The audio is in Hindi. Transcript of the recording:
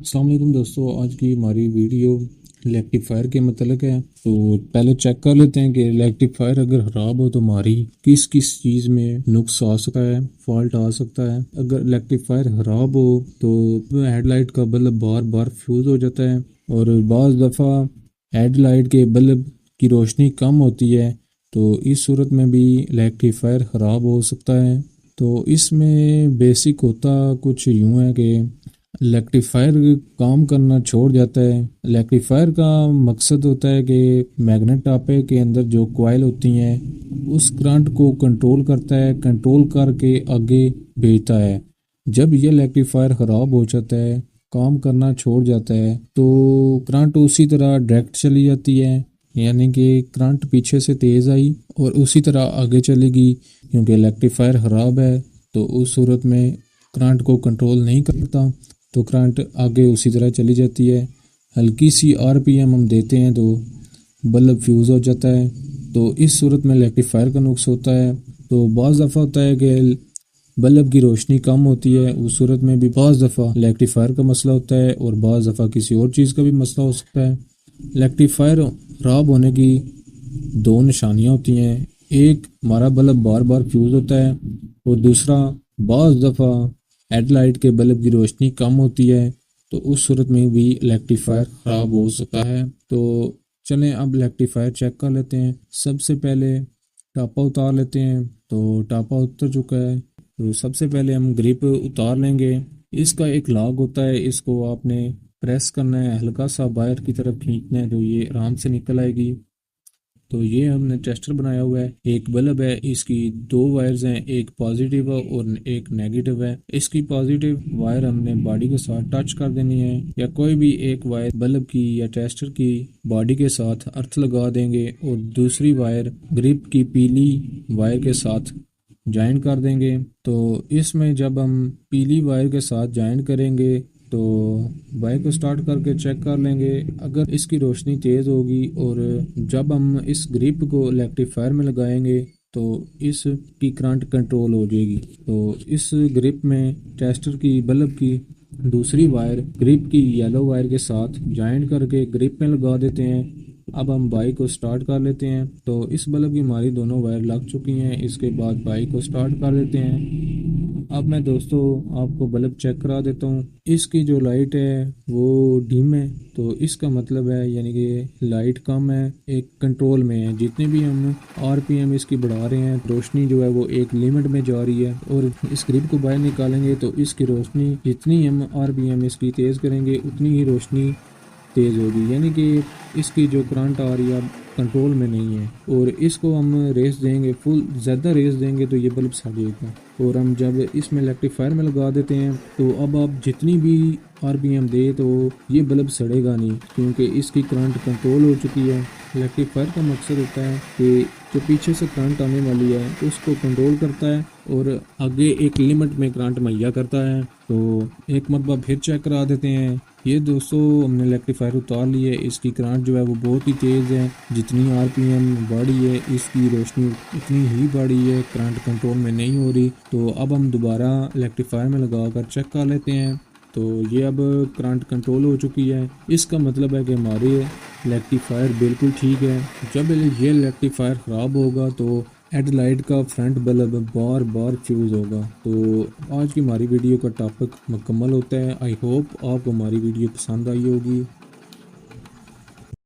अस्सलाम वालेकुम दोस्तों, आज की हमारी वीडियो रेक्टिफायर के मतलब है। तो पहले चेक कर लेते हैं कि रेक्टिफायर अगर ख़राब हो तो हमारी किस किस चीज़ में नुक्स आ सकता है, फॉल्ट आ सकता है। अगर रेक्टिफायर ख़राब हो तो हेडलाइट का बल्ब बार बार फ्यूज़ हो जाता है और बाज़ दफ़ा हेडलाइट के बल्ब की रोशनी कम होती है। तो इस सूरत में भी रेक्टिफायर ख़राब हो सकता है। तो इसमें बेसिक होता कुछ यूँ है कि रेक्टिफायर काम करना छोड़ जाता है। रेक्टिफायर का मकसद होता है कि मैग्नेट टापे के अंदर जो कॉइल होती हैं उस करंट को कंट्रोल करता है, कंट्रोल करके आगे भेजता है। जब ये रेक्टिफायर ख़राब हो जाता है, काम करना छोड़ जाता है, तो करंट उसी तरह डायरेक्ट चली जाती है, यानी कि करंट पीछे से तेज़ आई और उसी तरह आगे चलेगी। क्योंकि रेक्टिफायर ख़राब है तो उस सूरत में करंट को कंट्रोल नहीं करता, तो करंट आगे उसी तरह चली जाती है। हल्की सी आरपीएम हम देते हैं तो बल्ब फ्यूज़ हो जाता है। तो इस सूरत में रेक्टिफायर का नुक्स होता है। तो बाज़ दफ़ा होता है कि बल्ब की रोशनी कम होती है, उस सूरत में भी बाज़ दफ़ा रेक्टिफायर का मसला होता है और बाज़ दफ़ा किसी और चीज़ का भी मसला हो सकता है। रेक्टिफायर ख़राब होने की दो निशानियाँ होती हैं। एक, हमारा बल्ब बार बार फ्यूज़ होता है और दूसरा, बाज़ दफ़ा हेडलाइट के बल्ब की रोशनी कम होती है। तो उस सूरत में भी रेक्टिफायर ख़राब हो सकता है। तो चलें अब रेक्टिफायर चेक कर लेते हैं। सबसे पहले टापा उतार लेते हैं। तो टापा उतर चुका है, तो सबसे पहले हम ग्रिप उतार लेंगे। इसका एक लॉक होता है, इसको आपने प्रेस करना है, हल्का सा बाहर की तरफ खींचना है तो ये आराम से निकल आएगी। तो ये हमने टेस्टर बनाया हुआ है। एक बल्ब है, इसकी दो वायर्स हैं, एक पॉजिटिव है और एक नेगेटिव है। इसकी पॉजिटिव वायर हमने बॉडी के साथ टच कर देनी है, या कोई भी एक वायर बल्ब की या टेस्टर की बॉडी के साथ अर्थ लगा देंगे और दूसरी वायर ग्रिप की पीली वायर के साथ ज्वाइन कर देंगे। तो इसमें जब हम पीली वायर के साथ ज्वाइन करेंगे तो बाइक को स्टार्ट करके चेक कर लेंगे। अगर इसकी रोशनी तेज़ होगी और जब हम इस ग्रिप को रेक्टिफायर में लगाएंगे तो इसकी करंट कंट्रोल हो जाएगी। तो इस ग्रिप में टेस्टर की बल्ब की दूसरी वायर ग्रिप की येलो वायर के साथ ज्वाइन करके ग्रिप में लगा देते हैं। अब हम बाइक को स्टार्ट कर लेते हैं। तो इस बल्ब की हमारी दोनों वायर लग चुकी हैं। इसके बाद बाइक को स्टार्ट कर लेते हैं। अब मैं दोस्तों आपको बल्ब चेक करा देता हूँ। इसकी जो लाइट है वो डिम है, तो इसका मतलब है यानी कि लाइट कम है, एक कंट्रोल में है। जितने भी हम आरपीएम इसकी बढ़ा रहे हैं, रोशनी जो है वो एक लिमिट में जा रही है। और इस ग्रिप को बाहर निकालेंगे तो इसकी रोशनी, जितनी हम आरपीएम इसकी तेज़ करेंगे उतनी ही रोशनी तेज़ होगी, यानी कि इसकी जो करंट आ रही है कंट्रोल में नहीं है। और इसको हम रेस देंगे, फुल ज़्यादा रेस देंगे तो ये बल्ब सड़ जाएगा। और हम जब इसमें रेक्टिफायर में लगा देते हैं तो अब आप जितनी भी आरपीएम दे तो ये बल्ब सड़ेगा नहीं, क्योंकि इसकी करंट कंट्रोल हो चुकी है। रेक्टिफायर का मकसद होता है कि जो पीछे से करंट आने वाली है उसको कंट्रोल करता है और आगे एक लिमिट में करंट मुहैया करता है। तो एक मरतबा फिर चेक करा देते हैं। ये दोस्तों हमने रेक्टिफायर उतार ली है। इसकी करंट जो है वो बहुत ही तेज़ है। जितनी आरपीएम बढ़ी है इसकी रोशनी उतनी ही बढ़ी है, करंट कंट्रोल में नहीं हो रही। तो अब हम दोबारा रेक्टिफायर में लगा कर चेक कर लेते हैं। तो ये अब करंट कंट्रोल हो चुकी है। इसका मतलब है कि हमारे रेक्टिफायर बिल्कुल ठीक है। जब ये रेक्टिफायर ख़राब होगा तो हेडलाइट का फ्रंट बल्ब बार बार फ्यूज़ होगा। तो आज की हमारी वीडियो का टॉपिक मुकम्मल होता है। आई होप आपको हमारी वीडियो पसंद आई होगी।